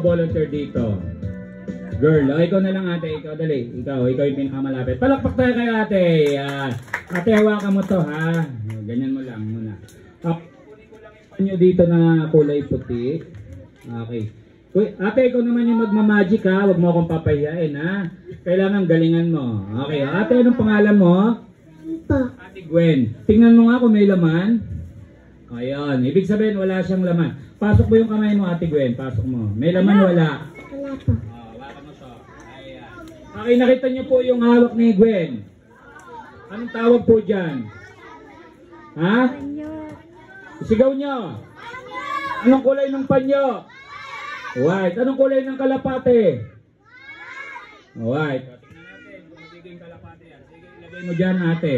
magbo-volunteer dito? Girl, o ikaw na lang ate, ikaw dali. Ikaw yung pinakamalapit. Palakpak tayo kay ate. Ate, hawakan mo to ha. Ganyan mo lang muna. Kunin ko lang yung panyo dito na kulay puti. Okay. Ate, ikaw naman yung magmamagic ha. Huwag mo akong papahiyain ha. Kailangan galingan mo. Okay. Ate, anong pangalan mo? Ate Gwen. Tingnan mo nga kung may laman. Ayan. Ibig sabihin wala siyang laman. Pasok mo yung kamay mo Ate Gwen. Pasok mo. May laman wala? Wala po. Okay, nakita niyo po yung hawak ni Gwen. Anong tawag po dyan? Ha? Sigaw niyo. Anong kulay ng panyo? White. Anong kulay ng kalapate? White. Tingnan natin kung magiging kalapate yan. Sige, ilagay mo dyan ate.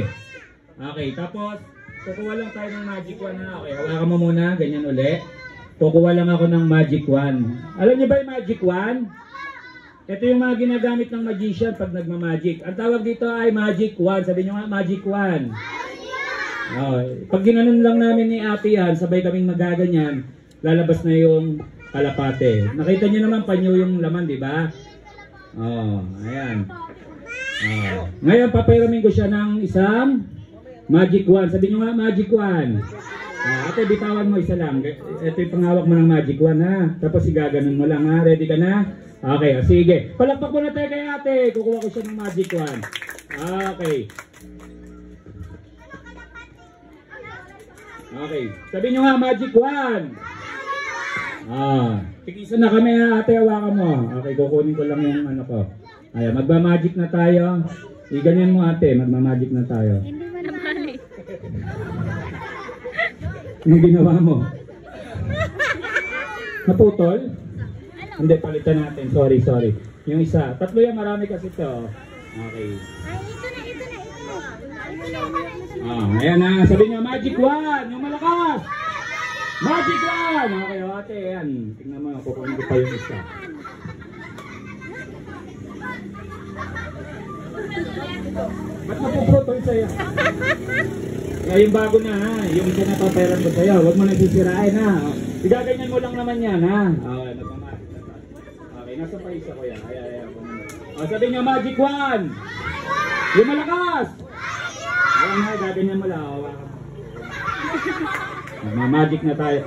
Okay, tapos kukuha lang tayo ng magic wand na. Okay, hawakan mo muna. Ganyan uli. Kukuha lang ako ng magic wand. Alam niyo ba yung magic wand? Ito yung mga ginagamit ng magician pag nagmamagic. Ang tawag dito ay magic wand. Sabi nyo nga, magic wand. Oh, pag ginanon lang namin ni ate yan, sabay kaming magaganyan, lalabas na yung kalapate. Nakita nyo naman, panyo yung laman, di ba? Oh, ayan. Oh. Ngayon, papiramin ko siya ng isang magic wand. Sabi nyo nga, magic wand. Ate, bitawan mo isa lang. Ito yung panghawak mo ng magic wand, ha? Tapos igaganon mo lang, ha? Ready ka na? Okay, sige. Palakpak mo na tayo kay ate. Kukuha ko siya ng magic wand. Okay. Okay. Sabi nyo nga, magic wand. Tikisan na kami ha, ate. Hawakan mo. Okay, kukunin ko lang yung ano ko. Ayan, magmamagic na tayo. Iganyan mo ate, magmamagic na tayo. Hindi man naman. Yung ginawa mo. Naputol? Hindi, palitan natin. Sorry. Yung isa. Tatlo yan, marami kasi ito. Okay. Ayan na. Sabi niyo, magic wand. Yung malakas. Magic wand. Okay, ate. Ayan. Tingnan mo. Kukunin ko pa yung isa. Ba't napuputol sa'yo? Yung bago na ha. Yung isa na paperan ko sa'yo. Huwag mo na sisirain ha. Igaganyan mo lang naman yan ha. Okay, nagmamagic na tayo. Okay, nasa pa isa ko yan. Ayan. Sabi niyo, magic wand. Yung malakas. Ayan ha, gaganyan mo lang. Magic na tayo.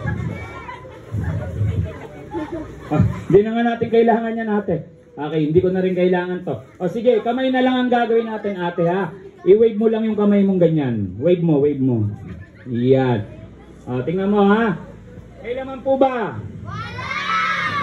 Hindi na nga natin kailangan yan ate. Okay, hindi ko na rin kailangan to. Sige, kamay na lang ang gagawin natin ate ha. I-wave mo lang yung kamay mong ganyan. Wave mo. Yan. Tingnan mo ha. Kailangan po ba?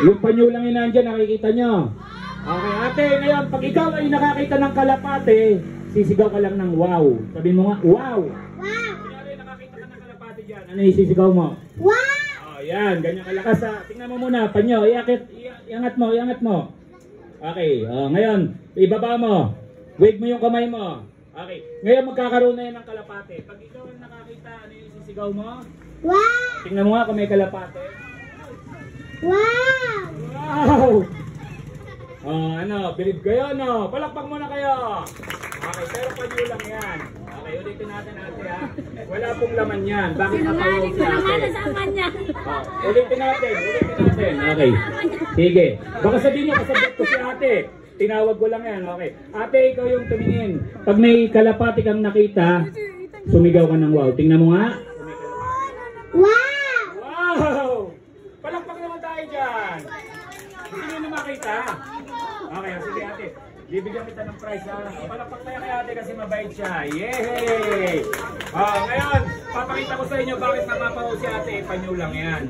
Yung panyo lang yun nandyan, nakikita nyo. Okay, ate, ngayon, pag ikaw ay nakakita ng kalapate, sisigaw ka lang ng wow. Sabi mo nga, wow. Kunyari, nakakita ka ng kalapate dyan, ano yung sisigaw mo? Wow! Yan, ganyan kalakas ha. Tingnan mo muna, panyo, iangat mo. Okay, ngayon, ibaba mo. Wave mo yung kamay mo. Okay, ngayon magkakaroon na yan ng kalapate. Pag ikaw ay nakakita, ano yung sisigaw mo? Wow! Tingnan mo nga kung may kalapate. Wow! Bilib kayo, no? Palakpak muna kayo. Okay, pero panyo lang yan. Okay, ulitin natin ate ha. Wala pong laman yan. Bakit napawag si ate? Ulitin natin. Okay, sige. Baka sabihin nyo, kasabot ko si ate. Tinawag ko lang yan, okay. Ate, ikaw yung tumingin. Pag may kalapati kang nakita, sumigaw ka ng wow. Tingnan mo nga. Wow! Wow! Palakpak naman tayo dyan. Hindi nyo na makita. Okay, sige ate. Bibigyan kita ng prize ha. Palakpak tayo kay ate kasi mabait siya. Yay! Ngayon, papakita ko sa inyo bakit napapaw si ate. Panyo lang yan.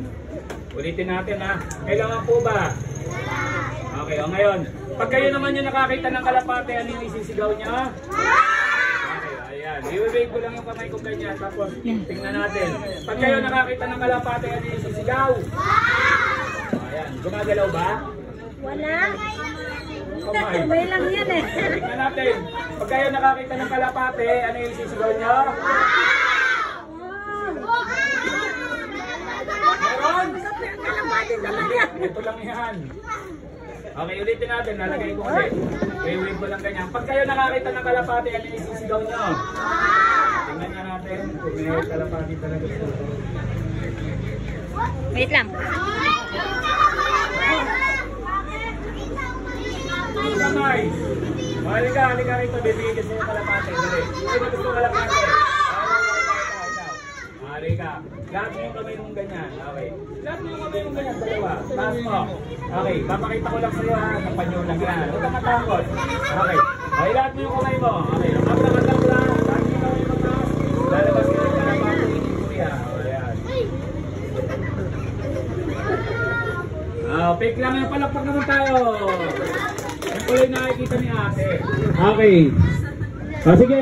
Ulitin natin ha. Kailangan po ba? Okay, ngayon. Pag kayo naman yung nakakita ng kalapate, ano yung isisigaw niya? Okay, ayan. I-wave ko lang yung kamay ko ganyan. Tapos, tingnan natin. Pag kayo nakakita ng kalapate, ano yung isisigaw? Ayan. Gumagalaw ba? Wala. Kamay. Kamay lang yan eh. Tingnan natin. Pag kayo nakakita ng kalapate, ano yung isisigaw niya? Meron? Ito lang yan. Okay, ulitin natin. Lalagay ko ulit. Wave ko lang ganyan. Pag kayo nakakita ng kalapate, ano yung isisigaw nyo? Tingnan nga natin. Kung may kalapate talaga ito. Wait lang. guys. Halika rito. Bibigyan gusto mo kalapate. Dali. Sino gusto mo kalapate? Halika. Lahat mo yung kamay mong ganyan. Okay. Lahat mo yung kamay mong ganyan. Dalawa. Taas mo. Okay. Papakita ko lang sa'yo ha. Sa panyo lang yan. Huwag kang matakot. Okay. Okay. Lahat mo yung kamay mo. Okay. Nakapakatak lang. Lahat mo yung kamay mo taas. Lalabas ka ng kalapate. Kuya. Ayan. Fake lang yung palakpak naman tayo. Yung kulay nakikita ni ate. Okay. Sige.